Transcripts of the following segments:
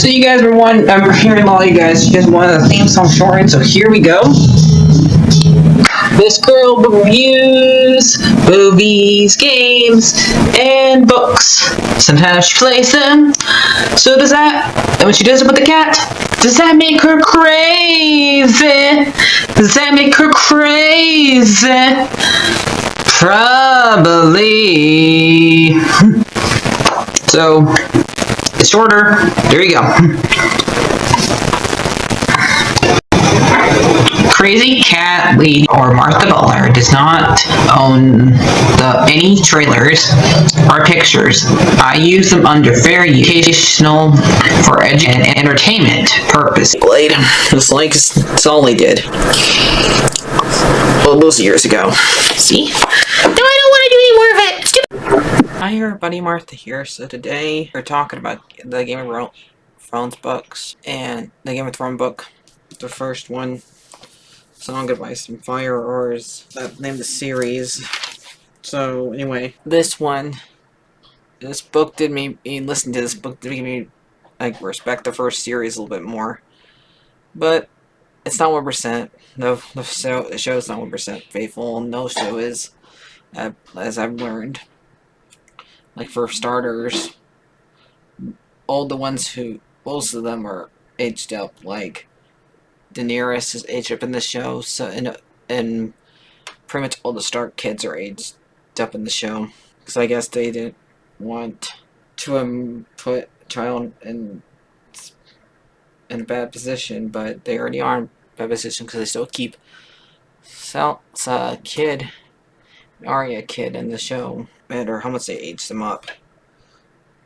So you guys were I'm hearing a lot of you guys wanted the theme song shortened, so here we go. This girl reviews movies, games, and books. Sometimes she plays them. So does that, and when she does it with the cat, does that make her crazy? Does that make her crazy? Probably. So, it's shorter. There you go. CrazyCatLady or Martha Butler does not own any trailers or pictures. I use them under fair educational for and entertainment purpose. It's like it's all they did. Well, those years ago. See? Now I don't want to do any more of it. Hi everybody, Martha here. So today we're talking about the Game of Thrones books and the Game of Thrones book, the first one, Song of Ice and Fire, or is that name of the series. So anyway, this book did me listen to this book did make me like respect the first series a little bit more, but it's not 1%. The show is not 1% faithful. No show is, as I've learned. Like, for starters, all the ones most of them are aged up. Like, Daenerys is aged up in the show, so and pretty much all the Stark kids are aged up in the show. Because I guess they didn't want to put a child in a bad position, but they already are in a bad position because they still keep Sansa kid, Arya kid in the show, no matter how much they age them up.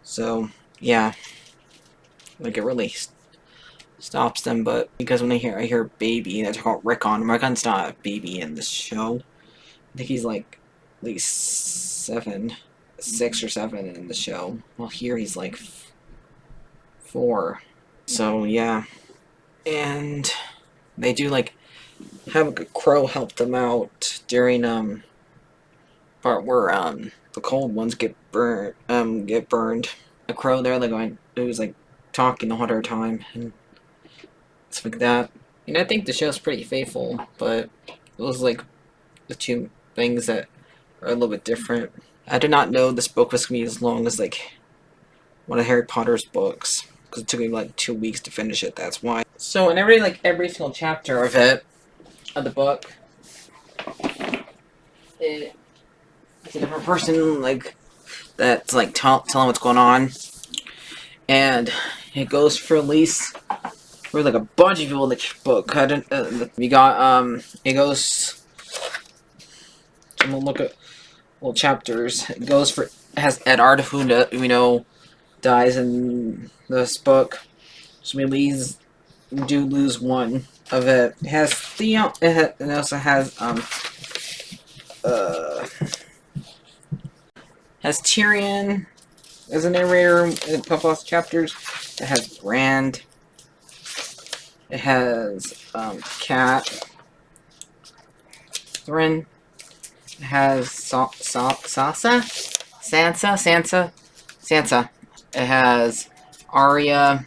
So yeah, like it really stops them. But because when I hear baby, they're talking about Rickon. Rickon's not a baby in the show. I think he's like at least 6 or 7 in the show. Well, here he's like 4. So yeah, and they do like have a crow help them out during part where the cold ones get burned. A crow there, like who's like talking the whole entire time and stuff like that. And I think the show's pretty faithful, but those like the two things that are a little bit different. I did not know this book was gonna be as long as like one of Harry Potter's books, because it took me like 2 weeks to finish it. That's why. So in every single chapter of the book, it's a different person like that's like telling what's going on, and it goes for at least for like a bunch of people in the book. We got it goes. I'm gonna look at little chapters. It goes for has Eddard, who we know dies in this book, so we do lose one of it. It has Theon. It also has has Tyrion as a narrator in a couple of chapters. It has Brand. It has Catherine. It has Sansa. It has Arya.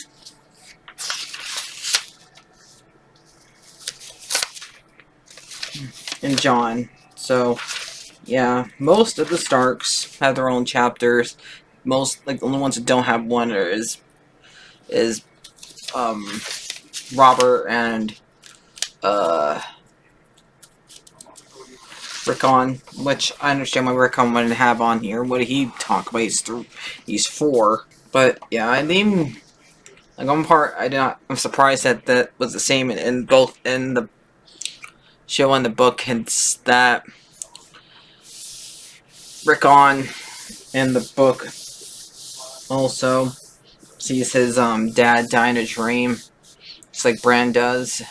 And Jon. So yeah, most of the Starks have their own chapters. Most, like, the only ones that don't have one is Robert and Rickon, which I understand why Rickon wouldn't have on here. What did he talk about? He's 4. But yeah, I mean, like, one part I'm surprised that was the same in both in the show and the book. It's that Rickon in the book also sees his dad die in a dream, just like Bran does.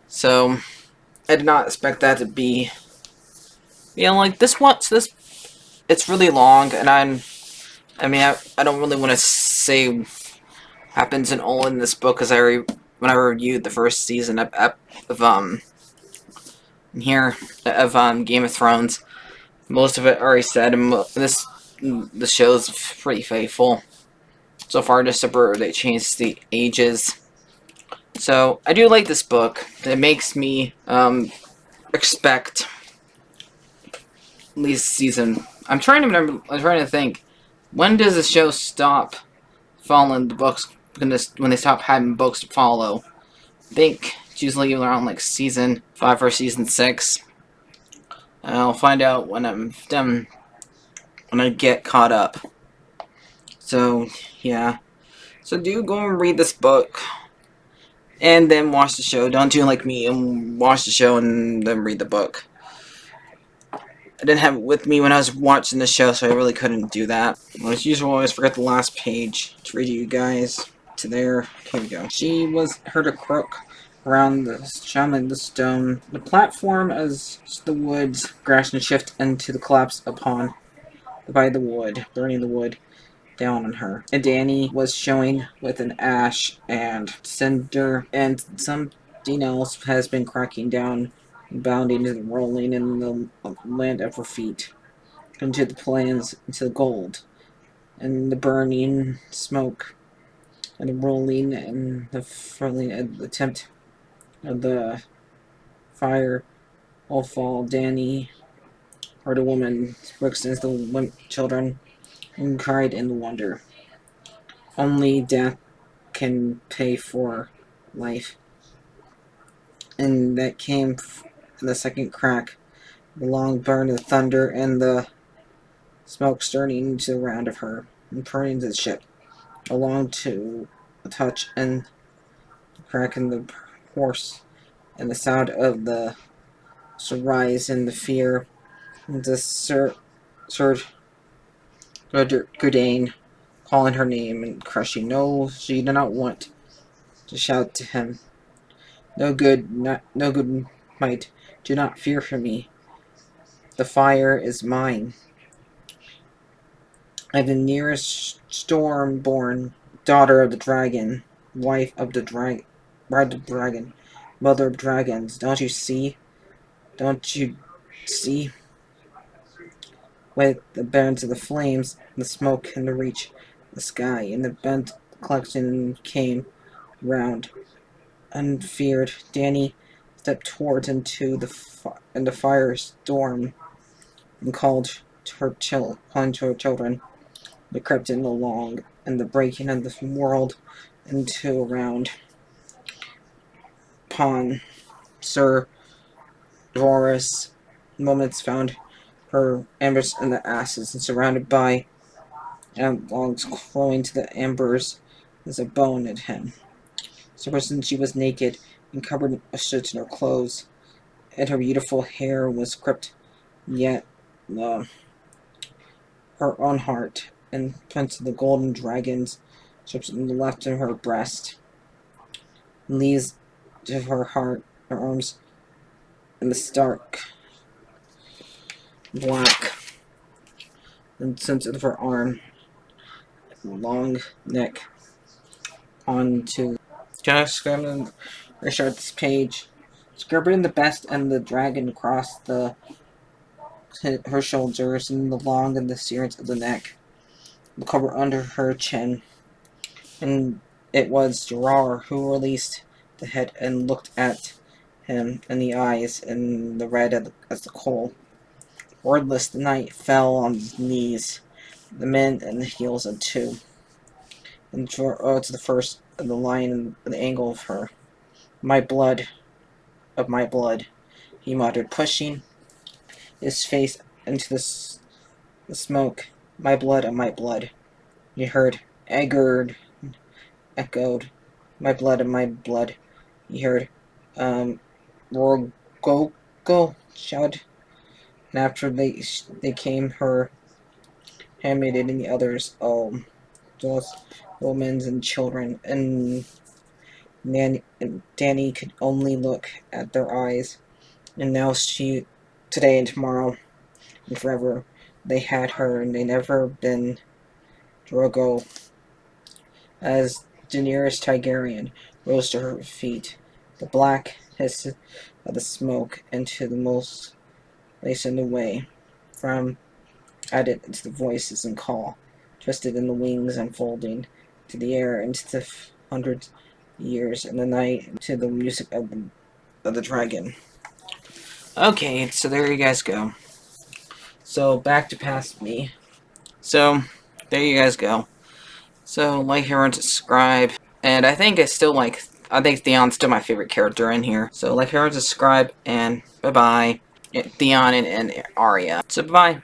So I did not expect that to be, like this one. So it's really long, and I don't really want to say happens in all in this book, because when I reviewed the first season of Game of Thrones, most of it already said, and the show's pretty faithful. So far, just they changed the ages. So I do like this book. It makes me expect at least season. I'm trying to remember. I'm trying to think. When does the show stop following the books? When they stop having books to follow? I think it's usually around like season 5 or season 6. I'll find out when I'm done. When I get caught up. So yeah. So do go and read this book. And then watch the show. Don't do like me and watch the show and then read the book. I didn't have it with me when I was watching the show, so I really couldn't do that. Well, as usual, I always forget the last page to read you guys to there. Here we go. She was heard a croak around the shaman the stone. The platform as the woods crashed and shift into the collapse upon by the wood, burning the wood down on her. And Danny was showing with an ash and cinder, and something else has been cracking down, bounding and rolling in the land at her feet, into the plains, into the gold, and the burning smoke, and the rolling and the furling attempt of the fire all fall. Danny heard a woman spoke since the children and cried in the wonder. Only death can pay for life. And that came the second crack, the long burn of thunder, and the smoke stirring to the round of her, and turning the ship along to a touch, and the crack in the horse, and the sound of the surprise and the fear, and the Sir Gudane calling her name and crushing. No, she did not want to shout to him. No good, no good might. Do not fear for me. The fire is mine. I am the nearest storm-born daughter of the dragon, wife of the dragon, bride of the dragon, mother of dragons. Don't you see? Don't you see? With the bends of the flames, the smoke, and the reach, the sky, and the bent collection came round. Unfeared, Danny stepped towards into the firestorm and called to her children. They crept in along and the breaking of the world into around upon Sir Doris. Moments found her embers in the ashes and surrounded by logs crawling to the embers as a bone at him. So since she was naked and covered in shit in her clothes, and her beautiful hair was crept yet her own heart, and prints of the golden dragons strips in the left of her breast, and leaves to her heart, her arms, and the stark black and sense of her arm, long neck onto just scribbling restart this page. Scribbling the best and the dragon across her shoulders and the long and the sears of the neck. The cover under her chin. And it was Gerard who released the head and looked at him in the eyes and the red as the coal. Wordless, the knight fell on his knees, the men and the heels of two, and to the first of the line and the angle of her. My blood, of my blood, he muttered, pushing his face into the smoke. My blood of my blood. He heard, echoed, my blood of my blood. He heard, go, shouted. And after they came her handmaiden and the others, those women and children, and Danny could only look at their eyes. And now today and tomorrow, and forever, they had her, and they never been Drogo. As Daenerys Targaryen rose to her feet, the black hiss of the smoke into the most lacing away from added to the voices and call, twisted in the wings unfolding, to the air, into the hundreds years in the night, to the music of the dragon. Okay, so there you guys go. So back to past me. So there you guys go. So like, share, and subscribe. And I think I think Theon's still my favorite character in here. So like, share, and subscribe, and bye bye. Theon and Arya. So bye bye.